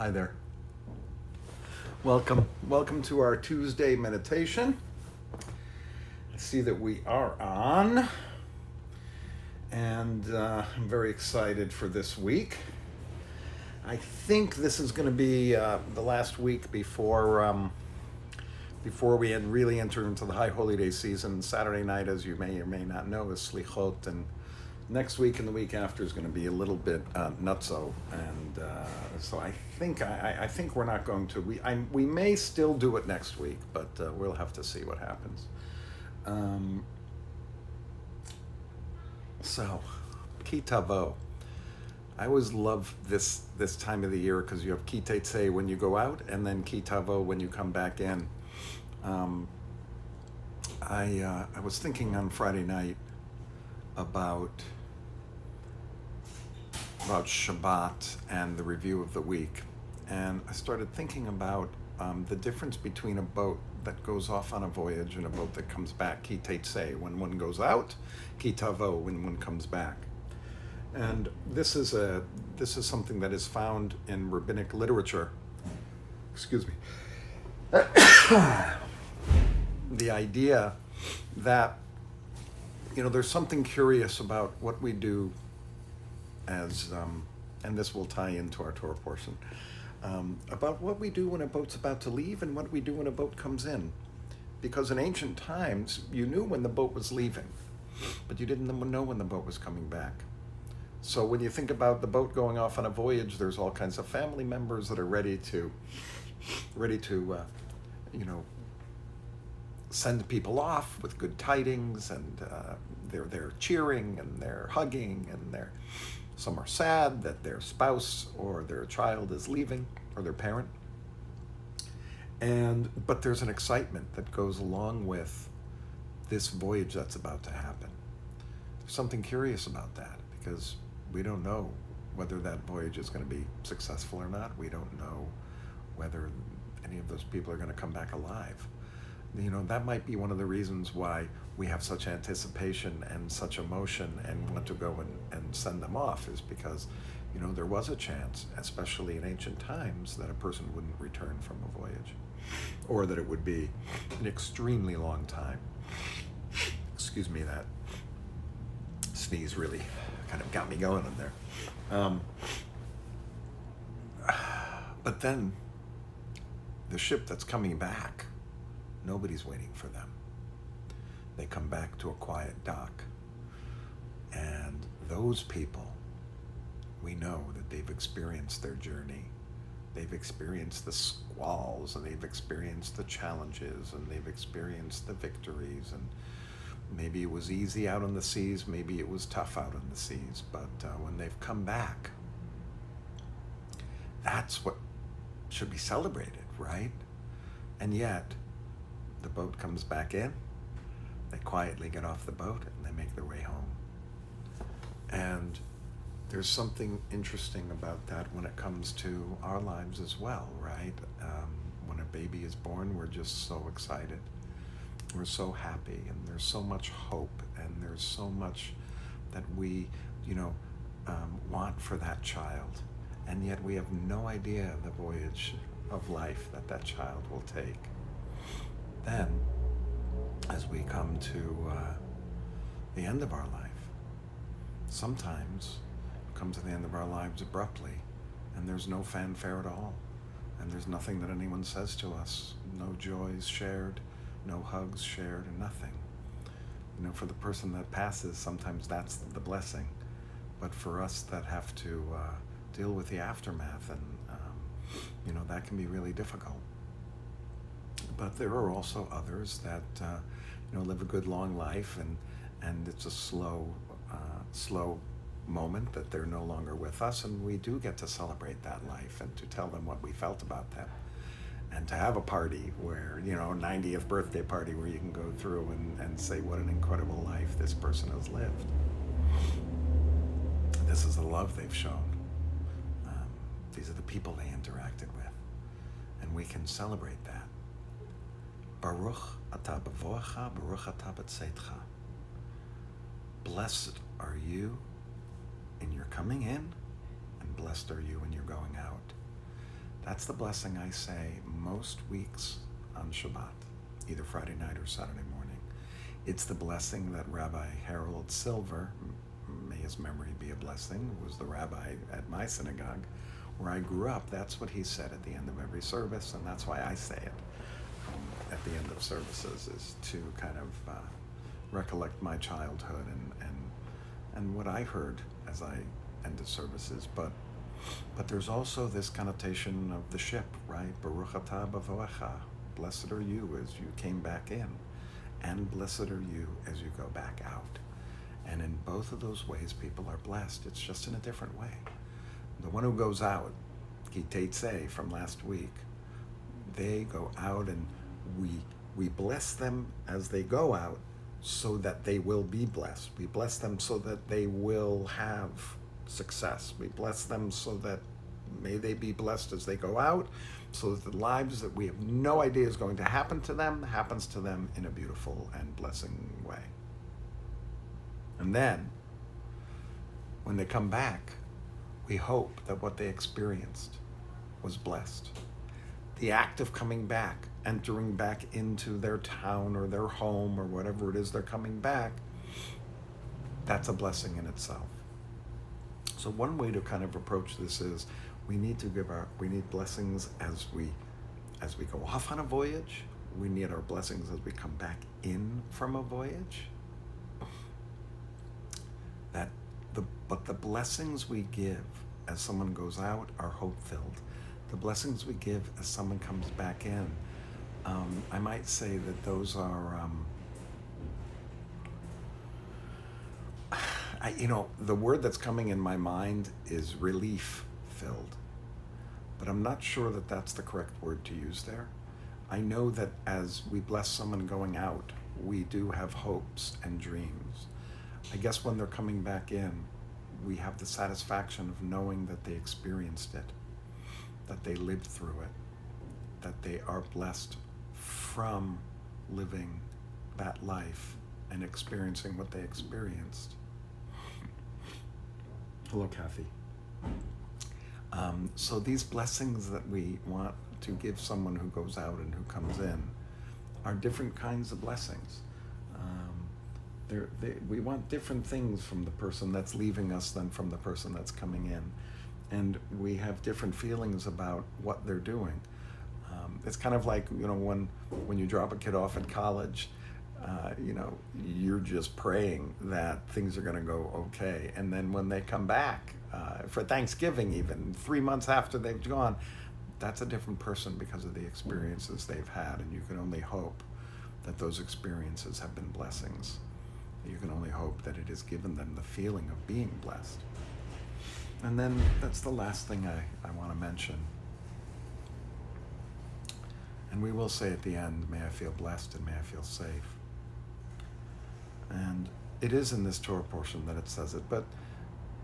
Hi there. Welcome to our Tuesday meditation. I see that we are on, and I'm very excited for this week. I think this is going to be the last week before we really enter into the High Holy Day season. Saturday night, as you may or may not know, is Slichot, and next week and the week after is going to be a little bit nutso, and so I think we're not going to. We may still do it next week, but we'll have to see what happens. So, Ki Tavo. I always love this time of the year because you have Ki Tetzei when you go out, and then Ki Tavo when you come back in. I was thinking on Friday night about Shabbat and the review of the week, and I started thinking about the difference between a boat that goes off on a voyage and a boat that comes back, Ki Tetzei, when one goes out, Ki Tavo, when one comes back. And this is something that is found in rabbinic literature. Excuse me. The idea that there's something curious about what we do as, and this will tie into our Torah portion, about what we do when a boat's about to leave and what we do when a boat comes in. Because in ancient times, you knew when the boat was leaving, but you didn't know when the boat was coming back. So when you think about the boat going off on a voyage, there's all kinds of family members that are ready to send people off with good tidings, and they're cheering and they're hugging, and some are sad that their spouse or their child is leaving, or their parent. But there's an excitement that goes along with this voyage that's about to happen. There's something curious about that, because we don't know whether that voyage is going to be successful or not. We don't know whether any of those people are going to come back alive. That might be one of the reasons why we have such anticipation and such emotion and want to go and send them off, is because, there was a chance, especially in ancient times, that a person wouldn't return from a voyage, or that it would be an extremely long time. Excuse me, that sneeze really kind of got me going in there. But then the ship that's coming back, nobody's waiting for them. They come back to a quiet dock, and those people, we know that they've experienced their journey. They've experienced the squalls, and they've experienced the challenges, and they've experienced the victories, and maybe it was easy out on the seas, maybe it was tough out on the seas, but when they've come back, that's what should be celebrated, right? And yet, the boat comes back in, they quietly get off the boat, and they make their way home. And there's something interesting about that when it comes to our lives as well, right? When a baby is born, we're just so excited. We're so happy, and there's so much hope, and there's so much that we, want for that child. And yet we have no idea the voyage of life that child will take. Then, as we come to the end of our life, sometimes we come to the end of our lives abruptly, and there's no fanfare at all, and there's nothing that anyone says to us, no joys shared, no hugs shared, and nothing. For the person that passes, sometimes that's the blessing, but for us that have to deal with the aftermath, and that can be really difficult. But there are also others that live a good long life, and it's a slow moment that they're no longer with us, and we do get to celebrate that life and to tell them what we felt about them, and to have a party where 90th birthday party where you can go through and say what an incredible life this person has lived. This is the love they've shown. These are the people they interacted with, and we can celebrate that. Baruch atah b'voacha, baruch atah b'tzeitcha. Blessed are you in your coming in, and blessed are you when you're going out. That's the blessing I say most weeks on Shabbat, either Friday night or Saturday morning. It's the blessing that Rabbi Harold Silver, may his memory be a blessing, who was the rabbi at my synagogue where I grew up. That's what he said at the end of every service, and that's why I say it at the end of services, is to kind of recollect my childhood and what I heard as I ended services. But there's also this connotation of the ship, right? Baruch atah b'voecha. Blessed are you as you came back in, and blessed are you as you go back out. And in both of those ways, people are blessed. It's just in a different way. The one who goes out, ki teitzeh from last week, they go out and we bless them as they go out so that they will be blessed. We bless them so that they will have success. We bless them so that may they be blessed as they go out, so that the lives that we have no idea is going to happen to them happens to them in a beautiful and blessing way. And then, when they come back, we hope that what they experienced was blessed. The act of coming back, entering back into their town or their home or whatever it is they're coming back, that's a blessing in itself. So one way to kind of approach this is we need blessings as we go off on a voyage. We need our blessings as we come back in from a voyage. But the blessings we give as someone goes out are hope-filled. The blessings we give as someone comes back in, I might say that those are, the word that's coming in my mind is relief-filled. But I'm not sure that that's the correct word to use there. I know that as we bless someone going out, we do have hopes and dreams. I guess when they're coming back in, we have the satisfaction of knowing that they experienced it, that they lived through it, that they are blessed from living that life and experiencing what they experienced. Hello, Kathy. So these blessings that we want to give someone who goes out and who comes in are different kinds of blessings. We want different things from the person that's leaving us than from the person that's coming in. And we have different feelings about what they're doing. It's kind of like, when you drop a kid off at college, you're just praying that things are going to go okay. And then when they come back, for Thanksgiving even, 3 months after they've gone, that's a different person because of the experiences they've had. And you can only hope that those experiences have been blessings. You can only hope that it has given them the feeling of being blessed. And then that's the last thing I want to mention. And we will say at the end, may I feel blessed and may I feel safe. And it is in this Torah portion that it says it, but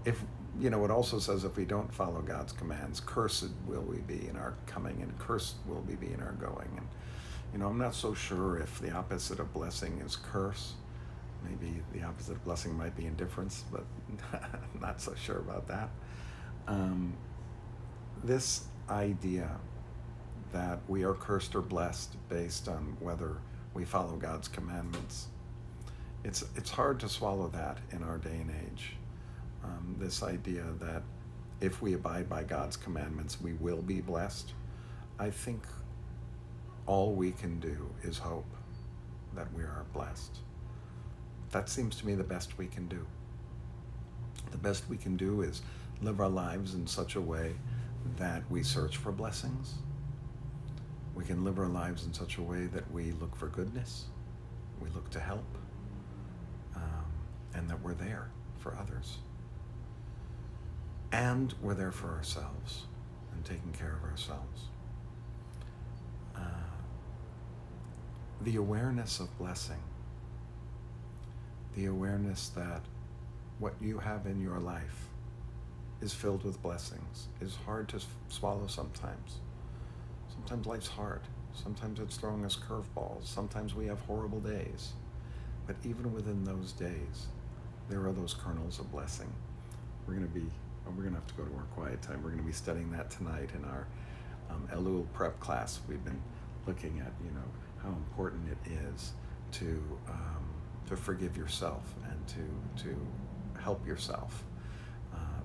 it also says if we don't follow God's commands, cursed will we be in our coming and cursed will we be in our going. And, I'm not so sure if the opposite of blessing is curse. Maybe the opposite of blessing might be indifference, but I'm not so sure about that. This idea that we are cursed or blessed based on whether we follow God's commandments, it's hard to swallow that in our day and age. This idea that if we abide by God's commandments, we will be blessed. I think all we can do is hope that we are blessed. That seems to me the best we can do. The best we can do is live our lives in such a way that we search for blessings. We can live our lives in such a way that we look for goodness, we look to help, and that we're there for others. And we're there for ourselves and taking care of ourselves. The awareness of blessing, the awareness that what you have in your life is filled with blessings is hard to swallow sometimes. Sometimes life's hard. Sometimes it's throwing us curveballs. Sometimes we have horrible days. But even within those days, there are those kernels of blessing. We're going to have to go to our quiet time. We're going to be studying that tonight in our Elul prep class, we've been looking at, how important it is to forgive yourself and to help yourself.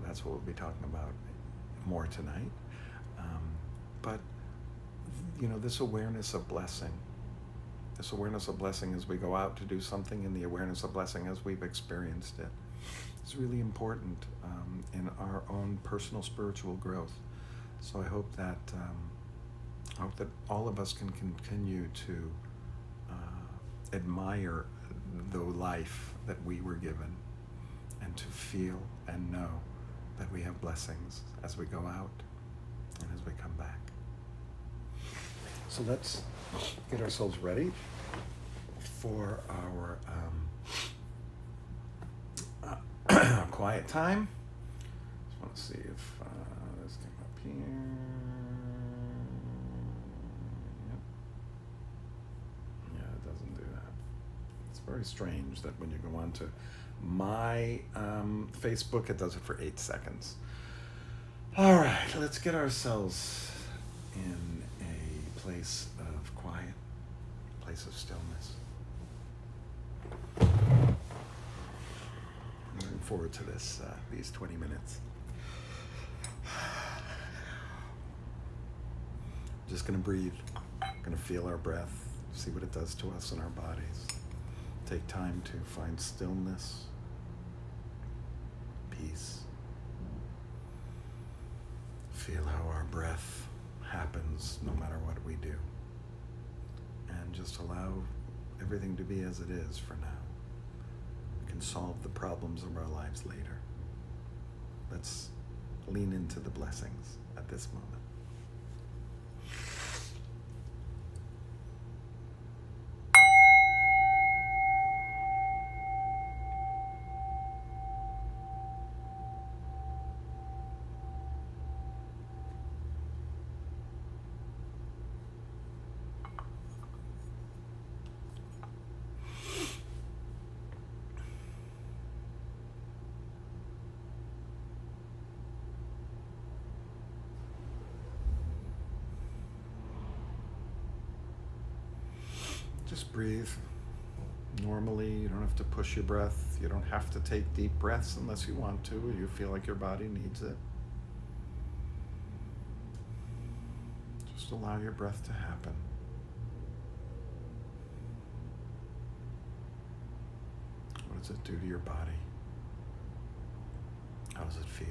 That's what we'll be talking about more tonight. But this awareness of blessing, as we go out to do something, and the awareness of blessing as we've experienced it, is really important in our own personal spiritual growth. So I hope that all of us can continue to admire the life that we were given, and to feel and know that we have blessings as we go out and as we come back. So let's get ourselves ready for our quiet time. Just want to see if this came up here. Yep. Yeah, it doesn't do that. It's very strange that when you go on to my Facebook, it does it for 8 seconds. All right, let's get ourselves in a place of quiet, place of stillness. I'm looking forward to these 20 minutes. Just going to breathe, going to feel our breath, see what it does to us in our bodies. Take time to find stillness, peace. Feel how our breath happens no matter what we do. And just allow everything to be as it is for now. We can solve the problems of our lives later. Let's lean into the blessings at this moment. Just breathe normally. You don't have to push your breath. You don't have to take deep breaths unless you want to, or you feel like your body needs it. Just allow your breath to happen. What does it do to your body? How does it feel?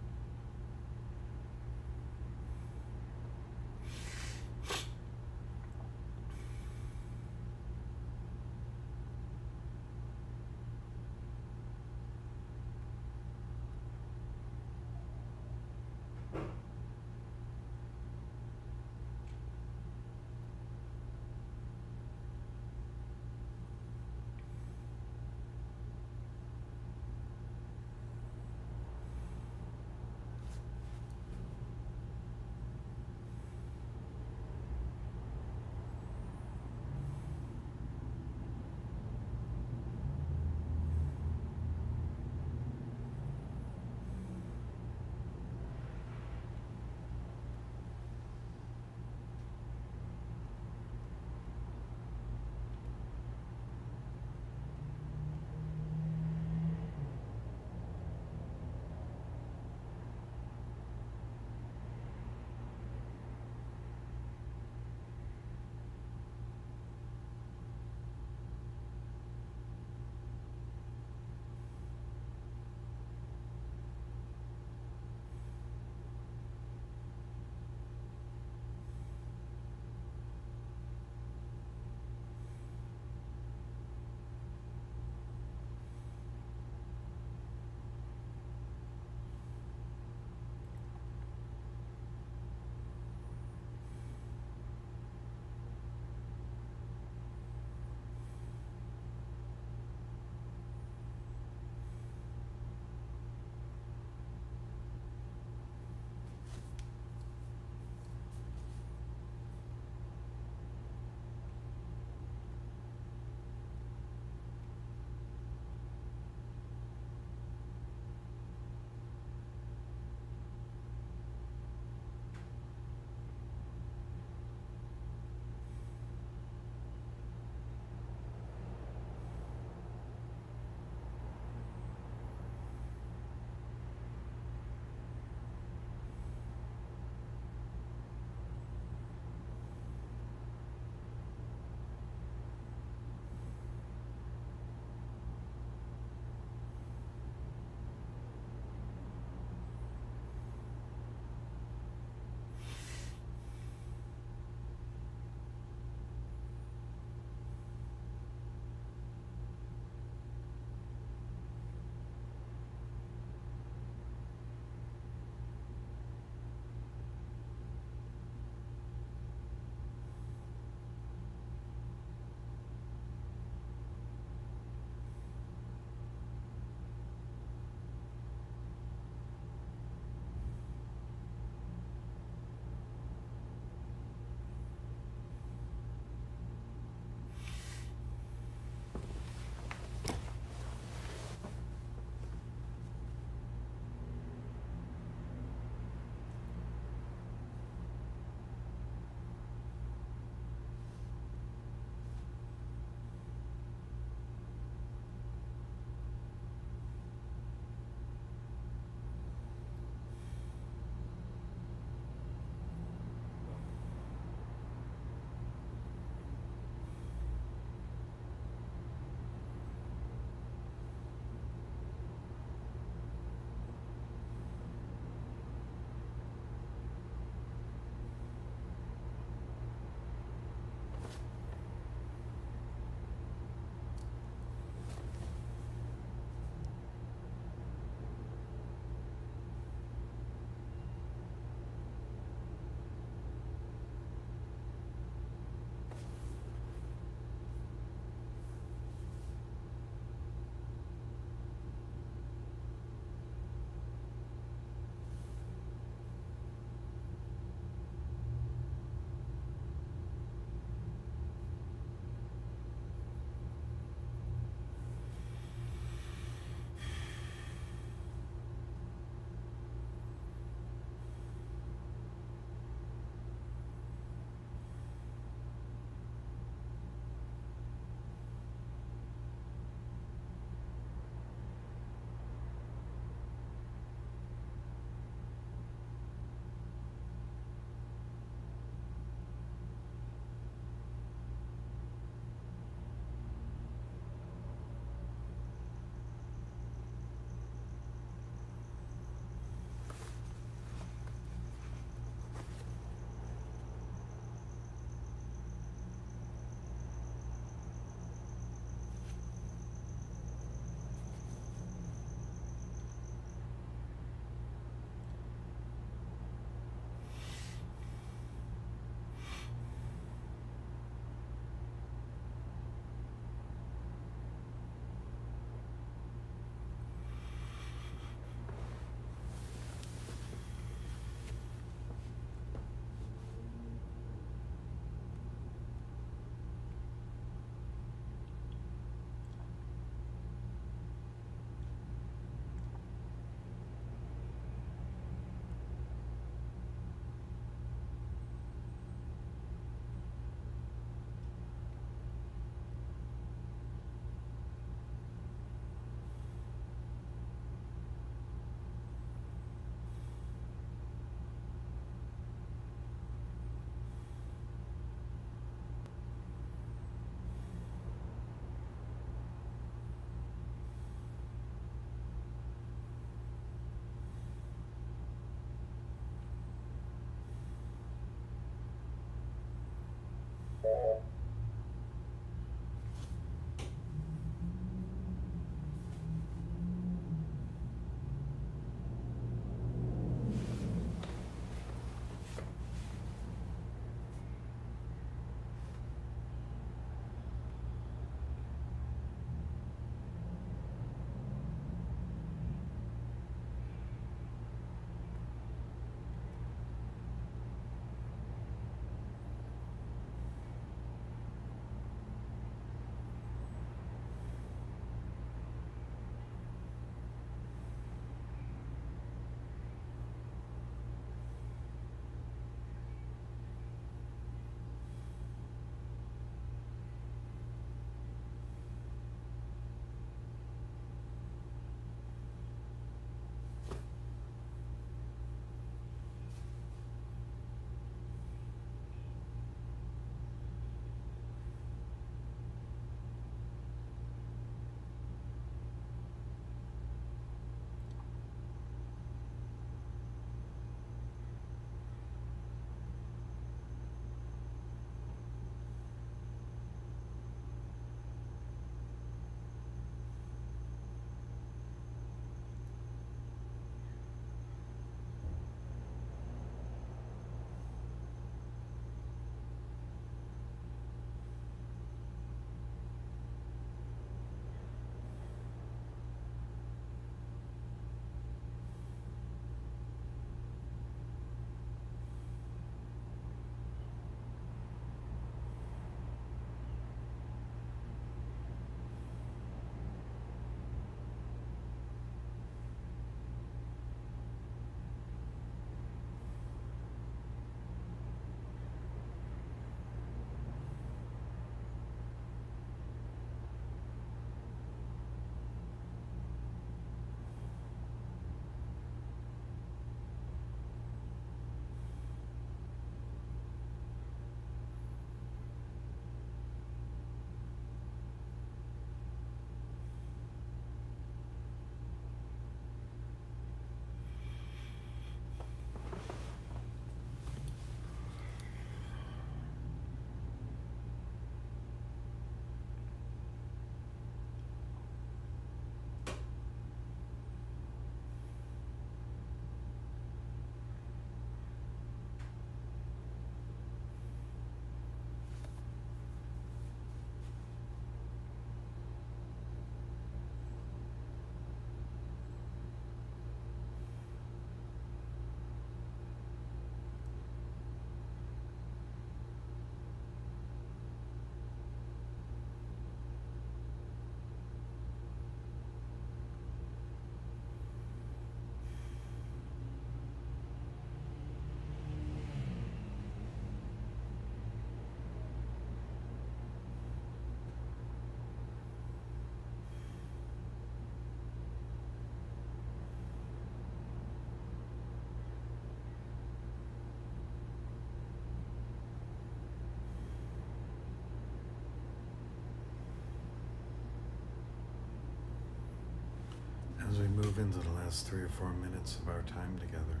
move into the last 3 or 4 minutes of our time together.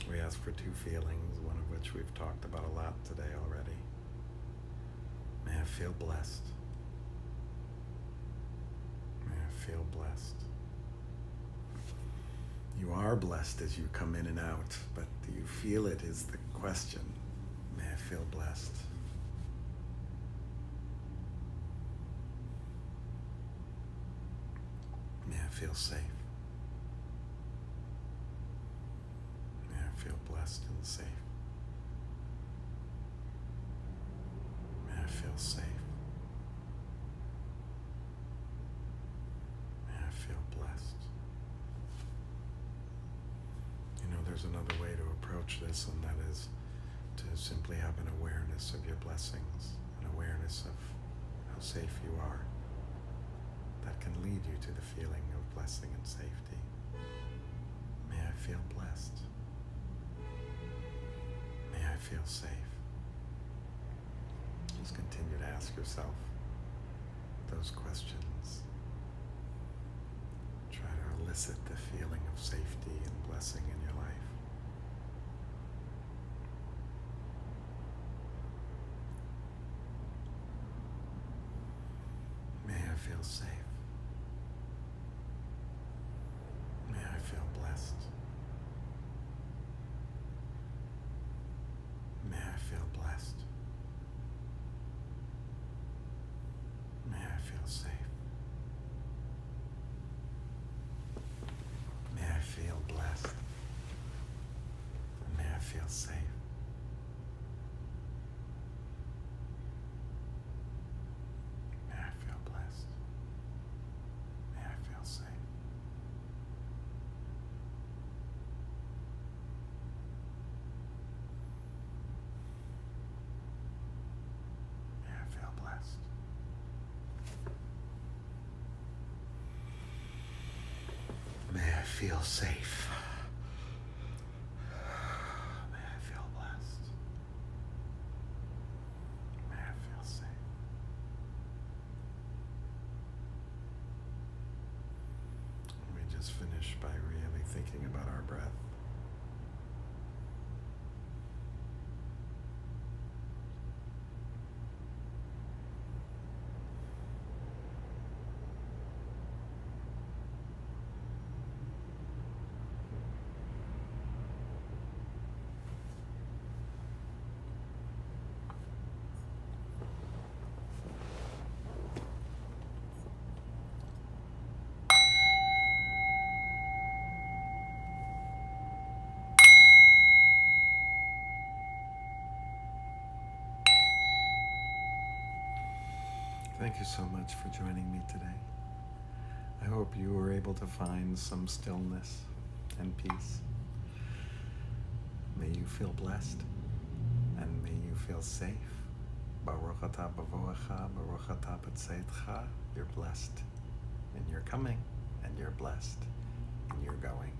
We ask for 2 feelings, one of which we've talked about a lot today already. May I feel blessed. May I feel blessed. You are blessed as you come in and out, but do you feel it is the question. May I feel blessed. May I feel safe. May I feel blessed and safe. May I feel safe. May I feel blessed. You know, there's another way to approach this, and that is to simply have an awareness of your blessings, an awareness of how safe you are. That can lead you to the feeling of blessing and safety. May I feel blessed. May I feel safe. Just continue to ask yourself those questions. Try to elicit the feeling of safety and blessing in your life. May I feel safe. May I feel blessed. May I feel blessed. May I feel safe. May I feel blessed. And may I feel safe. May I feel blessed. May I feel safe. May I feel blessed. May I feel safe. May I feel blessed. May I feel safe. And we just finish by really thinking about our breath. Thank you so much for joining me today. I hope you were able to find some stillness and peace. May you feel blessed and may you feel safe. Baruch atah b'voecha, baruch atah b'tzeitcha. You're blessed in your coming and you're blessed in your going.